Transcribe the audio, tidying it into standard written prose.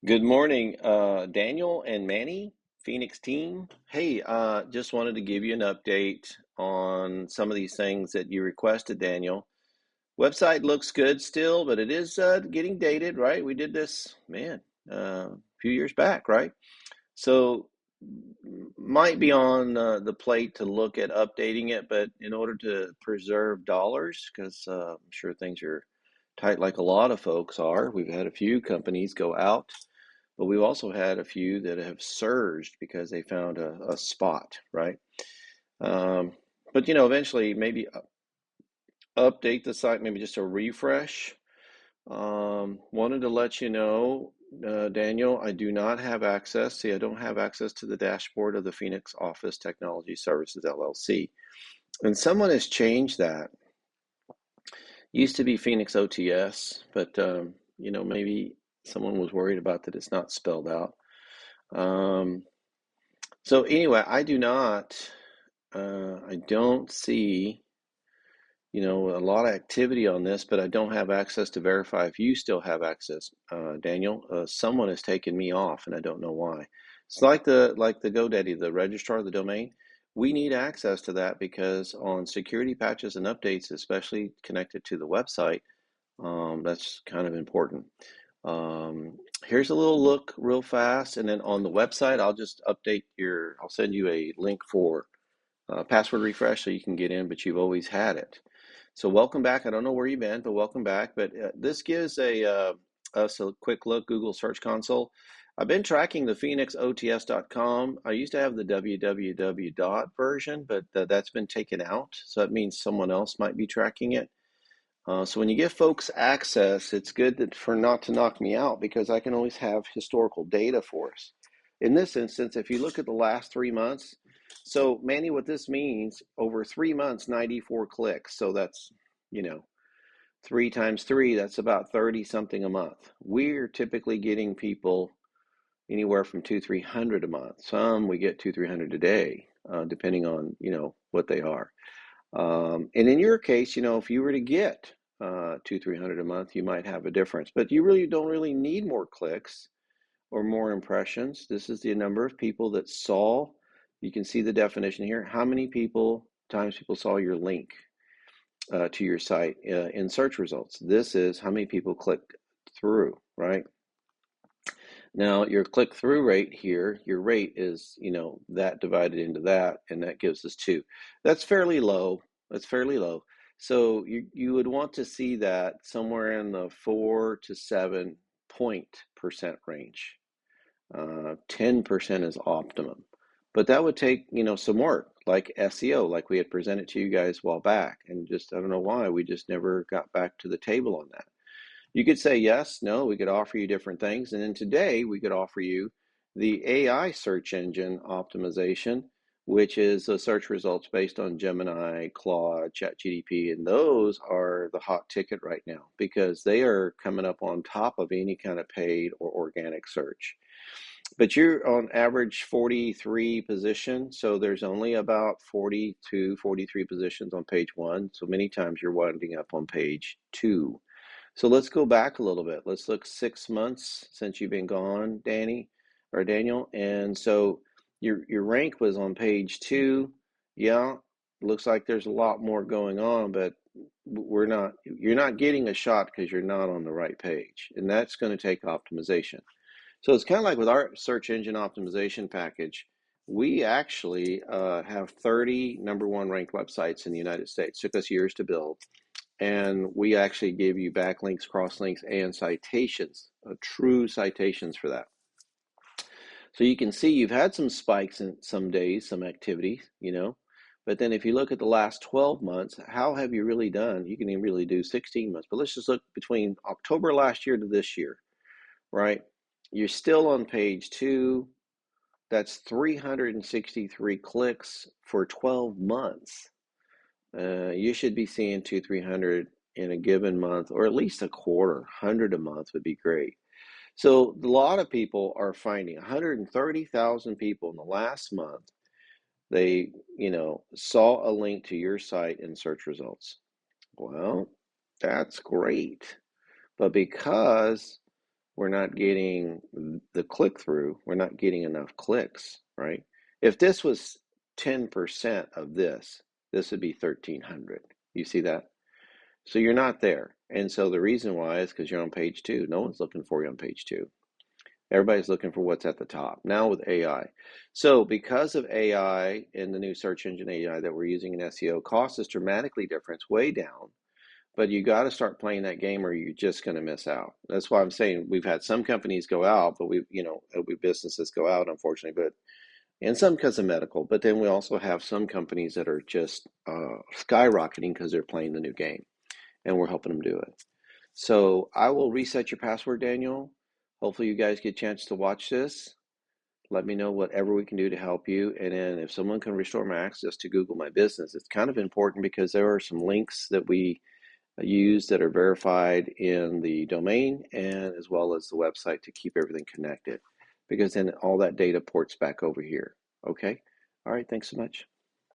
Good morning, Daniel and Manny, Phoenix team. Hey, just wanted to give you an update on some of these things that you requested, Daniel. Website looks good still, but it is getting dated, right? We did this, man, a few years back, right? So might be on the plate to look at updating it, but in order to preserve dollars, because I'm sure things are tight like a lot of folks are, we've had a few companies go out, but we've also had a few that have surged because they found a spot, right? Um, but eventually maybe update the site, maybe just a refresh. Wanted to let you know, Daniel, I do not have access. See, I don't have access to the dashboard of the Phoenix Office Technology Services LLC. And someone has changed that. Used to be Phoenix OTS, but maybe someone was worried about that it's not spelled out. So anyway, I don't see, a lot of activity on this, but I don't have access to verify if you still have access, Daniel. Someone has taken me off, and I don't know why. It's like the GoDaddy, the registrar of the domain. We need access to that because on security patches and updates, especially connected to the website, that's kind of important. Um, Here's a little look real fast, and then on the website, I'll send you a link for password refresh so you can get in, but you've always had it. So welcome back. I don't know where you've been, but welcome back. But this gives us a quick look, Google Search Console. I've been tracking the phoenixots.com. I used to have the www dot version, but that's been taken out. So that means someone else might be tracking it. So when you give folks access, it's good for not to knock me out because I can always have historical data for us. In this instance, if you look at the last 3 months, so Manny, what this means, over 3 months, 94 clicks. So that's, you know, three times three, that's about 30 something a month. We're typically getting people anywhere from 300 a month. Some we get 300 a day, depending on, what they are. And in your case, if you were to get 300 a month, you might have a difference. But you really don't really need more clicks or more impressions. This is the number of people that saw. You can see the definition here. How many times people saw your link to your site in search results? This is how many people clicked through, right? Now, your click through rate here, your rate is, that divided into that, and that gives us 2. That's fairly low. That's fairly low. So you would want to see that somewhere in the 4 to 7 percent range. 10% is optimum. But that would take, some work, like SEO, like we had presented to you guys a while back. And just, I don't know why, we just never got back to the table on that. You could say yes, no, we could offer you different things. And then today we could offer you the AI search engine optimization, which is the search results based on Gemini, Claude, ChatGPT, and those are the hot ticket right now because they are coming up on top of any kind of paid or organic search. But you're on average 43 position, so there's only about 42, 43 positions on page one. So many times you're winding up on page two. So let's go back a little bit. Let's look 6 months since you've been gone, Danny or Daniel. And so your rank was on page two. Yeah, looks like there's a lot more going on, but you're not getting a shot because you're not on the right page. And that's going to take optimization. So it's kind of like with our search engine optimization package, we actually have 30 number one ranked websites in the United States. Took us years to build. And we actually give you backlinks, crosslinks, and citations, true citations for that. So you can see you've had some spikes in some days, some activity, But then if you look at the last 12 months, how have you really done? You can even really do 16 months. But let's just look between October last year to this year, right? You're still on page two. That's 363 clicks for 12 months. You should be seeing 300 in a given month, or at least a quarter. 100 a month would be great. So a lot of people are finding 130,000 people in the last month. They, saw a link to your site in search results. Well, that's great. But because we're not getting the click through, we're not getting enough clicks, right? If this was 10% of this would be 1,300. You see that? So you're not there. And so the reason why is because you're on page two. No one's looking for you on page two. Everybody's looking for what's at the top now with AI. So because of AI and the new search engine AI that we're using in SEO, cost is dramatically different. It's way down. But you got to start playing that game or you're just going to miss out. That's why I'm saying we've had some companies go out, but we businesses go out, unfortunately, but and some because of medical. But then we also have some companies that are just skyrocketing because they're playing the new game, and we're helping them do it. So I will reset your password, Daniel. Hopefully, you guys get a chance to watch this. Let me know whatever we can do to help you. And then if someone can restore my access to Google My Business, it's kind of important because there are some links that we use that are verified in the domain and as well as the website to keep everything connected because then all that data ports back over here. Okay. All right. Thanks so much.